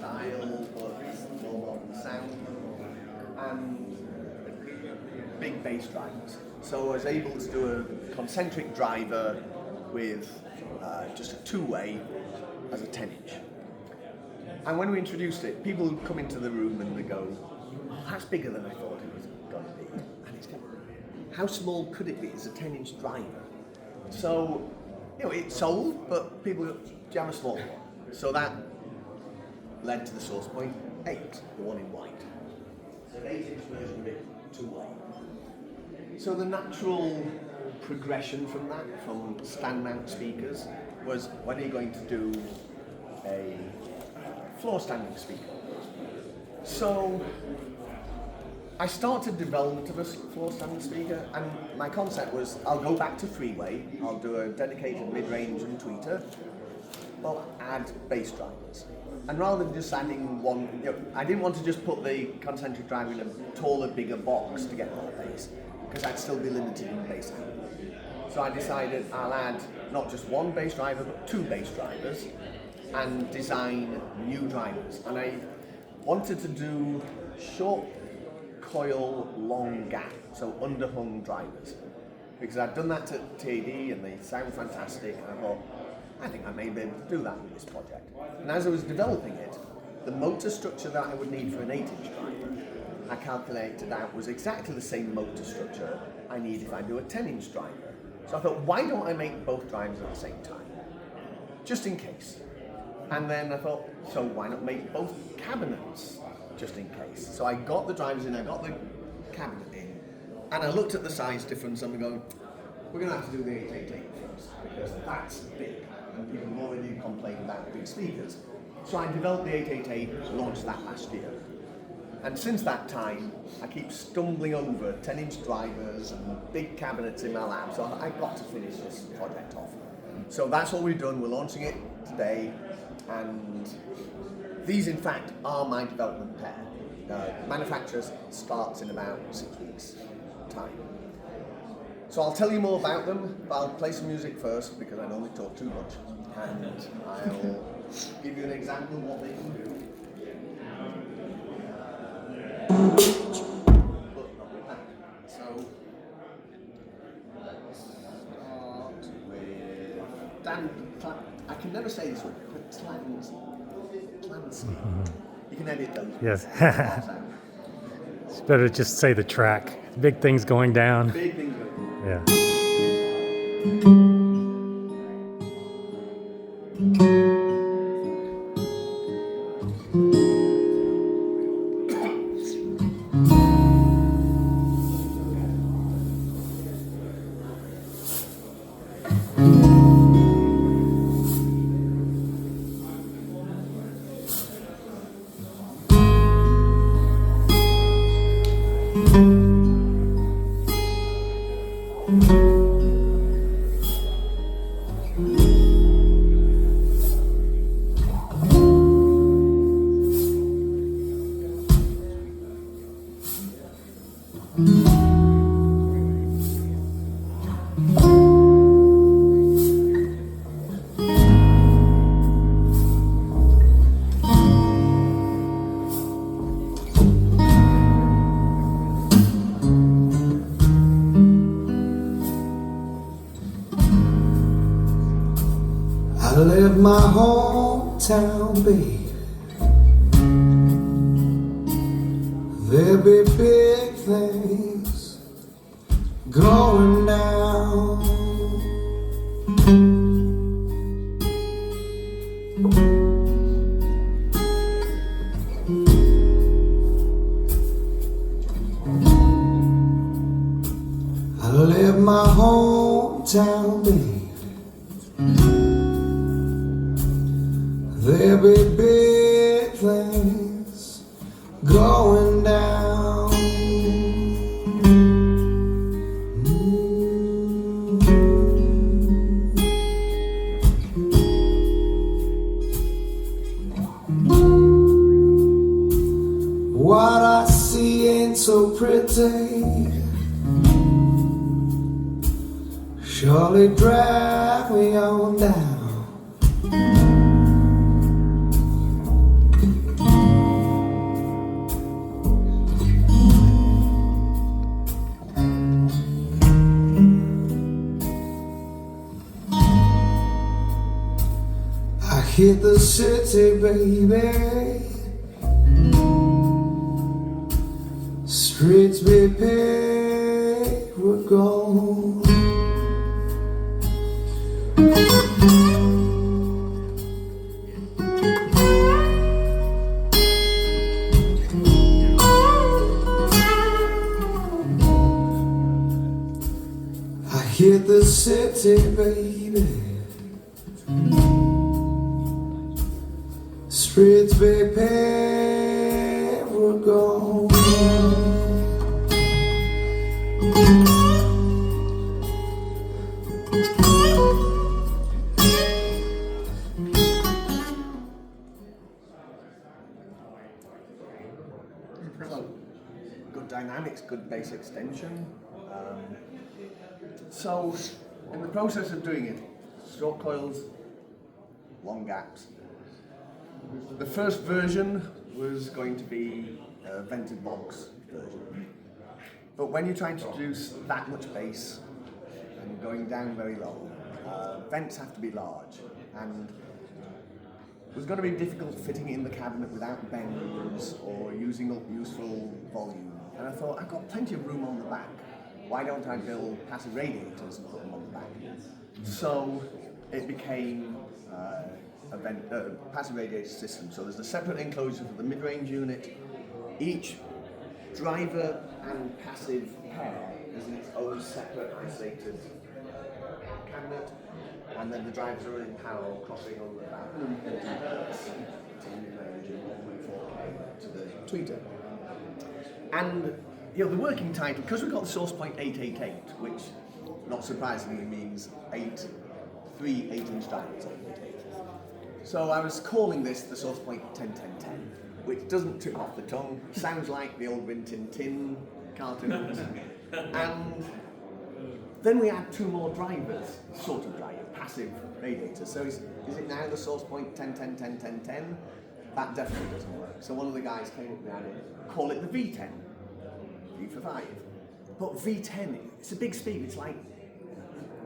style, but more modern sound, and big bass drivers. So I was able to do a concentric driver with just a two-way as a 10-inch. And when we introduced it, people would come into the room and they go, "Oh, that's bigger than I thought it was going to be." And it's going, how small could it be? It's a 10-inch driver. So, it sold, but people go, "Do you have a small one?" So that led to the Sourcepoint 8, the one in white. So an 8-inch version of it, two-way. So the natural progression from that, from stand mount speakers, was when are you going to do a floor standing speaker? So I started development of a floor standing speaker, and my concept was I'll go back to three-way, I'll do a dedicated mid-range and tweeter, well, add bass drivers. And rather than just adding one, I didn't want to just put the concentric driver in a taller, bigger box to get more bass, because I'd still be limited in bass handling. So I decided I'll add not just one bass driver, but two bass drivers, and design new drivers. And I wanted to do short coil, long gap, so underhung drivers. Because I'd done that to TAD and they sound fantastic, and I thought, I think I may be able to do that with this project. And as I was developing it, the motor structure that I would need for an 8-inch driver, I calculated out was exactly the same motor structure I need if I do a 10-inch driver. So I thought, why don't I make both drivers at the same time? Just in case. And then I thought, so why not make both cabinets, just in case? So I got the drivers in, I got the cabinet in, and I looked at the size difference and I'm going, we're going to have to do the 888 first, because that's big, and people have already complained about big speakers. So I developed the 888, launched that last year. And since that time, I keep stumbling over 10-inch drivers and big cabinets in my lab, so I've got to finish this project off. So that's what we've done, we're launching it today. And these, in fact, are my development pair. Manufacturer starts in about 6 weeks' time. So I'll tell you more about them, but I'll play some music first because I normally talk too much. And I'll give you an example of what they can do. But not with that. So let's start with Dan. I can never say this word. Clancy. You can edit those. Yes. It's better to just say the track. Big things going down. Big things going down. Yeah. I left my hometown, babe. There'll be big things going down. I left my hometown, babe. There'll be big things going down. What I see ain't so pretty. Surely drag me on down. hit the city, baby. Streets be paved with gold. I hit the city, baby. Streets be paved with gold. So, good dynamics, good bass extension. So, in the process of doing it, short coils, long gaps. The first version was going to be a vented box version. But when you're trying to produce that much bass and going down very low, vents have to be large. And it was going to be difficult fitting it in the cabinet without bends or using up useful volume. And I thought, I've got plenty of room on the back. Why don't I build passive radiators and put them on the back? So it became a passive radiator system. So there's a separate enclosure for the mid-range unit. Each driver and passive pair is in its own separate isolated cabinet. And then the drivers are in parallel, crossing over about 140 hertz to mid-range and 1.4K to the tweeter. And the working title, because we've got the Sourcepoint 888, which not surprisingly means 3 8-inch drivers. So I was calling this the Sourcepoint 10-10-10, which doesn't tip off the tongue, sounds like the old Rin Tin Tin cartoons. And then we add 2 more drivers, sort of driver, passive radiators. So is it now the Sourcepoint 10-10-10-10-10? That definitely doesn't work. So one of the guys came up with the idea, call it the V10, V for 5. But V10, it's a big speaker, it's like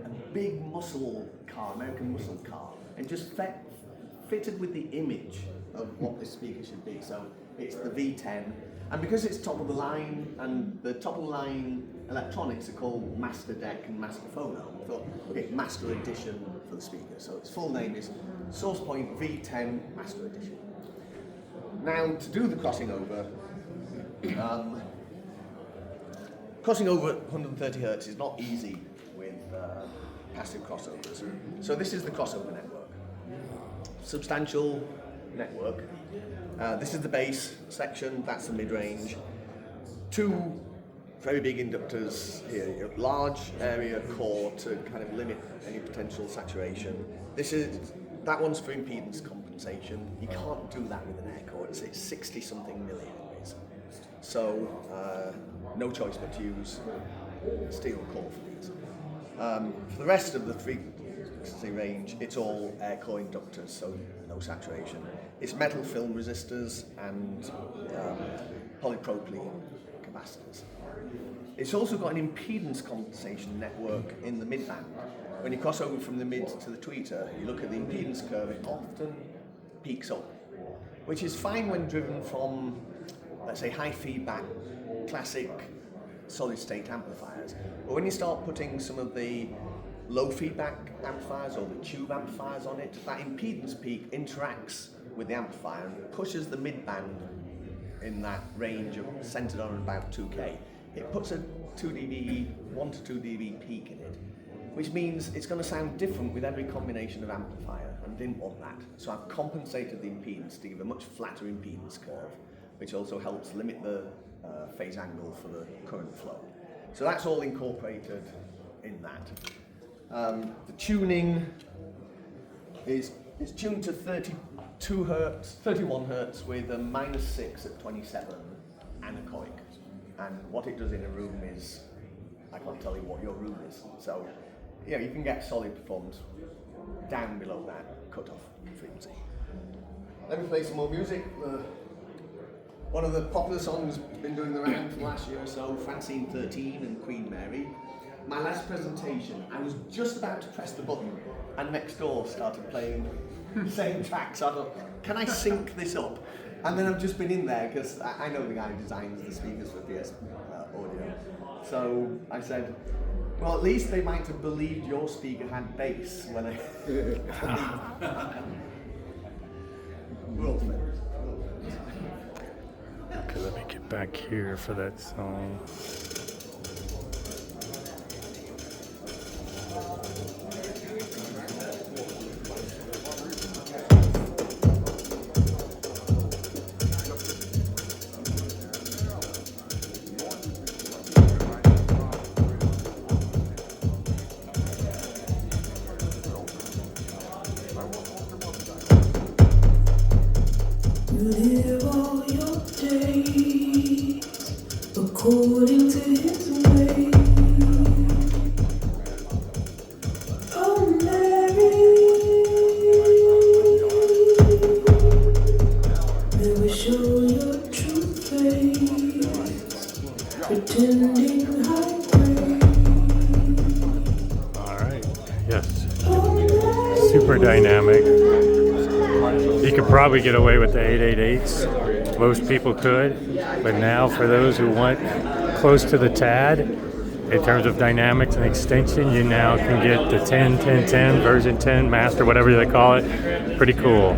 a big muscle car, American muscle car, and just fitted with the image of what this speaker should be. So it's the V10, and because it's top of the line, and the top of the line electronics are called Master Deck and Master Phono, I thought, okay, Master Edition for the speaker. So its full name is Sourcepoint V10 Master Edition. Now, to do the crossing over 130 hertz is not easy with passive crossovers. So this is the crossover network. Substantial network. This is the bass section, that's the mid-range. 2 very big inductors here, large area core to kind of limit any potential saturation. That one's for impedance compensation. You can't do that with an air core, it's 60-something milliamps. So no choice but to use steel core for these. For the rest of the frequency range, it's all air core inductors, so no saturation. It's metal film resistors and polypropylene capacitors. It's also got an impedance compensation network in the midband. When you cross over from the mid to the tweeter, you look at the impedance curve, it often peaks up, which is fine when driven from, let's say, high feedback, classic solid state amplifiers. But when you start putting some of the low feedback amplifiers or the tube amplifiers on it, that impedance peak interacts with the amplifier and pushes the midband in that range of centered on about 2K. It puts a 1 to 2 dB peak in it, which means it's going to sound different with every combination of amplifier, and didn't want that. So I've compensated the impedance to give a much flatter impedance curve, which also helps limit the phase angle for the current flow. So that's all incorporated in that. The tuning is tuned to 32 hertz, 31 hertz with a -6 at 27 anechoic. And what it does in a room is, I can't tell you what your room is. So, you can get solid performance down below that cutoff frequency. Let me play some more music. One of the popular songs been doing the round for the last year or so, Francine 13 and Queen Mary. My last presentation, I was just about to press the button, and next door started playing same track. So I thought, can I sync this up? And then I've just been in there because I know the guy who designs the speakers for PS Audio. So I said, well, at least they might have believed your speaker had bass when I. Okay, let me get back here for that song. You live all your days according to his way. Oh, Mary, never show your true face, pretending high grade. All right. Yes. Oh, Mary. Super dynamic. You could probably get away with the 888s. Most people could. But now for those who want close to the TAD, in terms of dynamics and extension, you now can get the 10, 10, 10, version 10, master, whatever they call it. Pretty cool.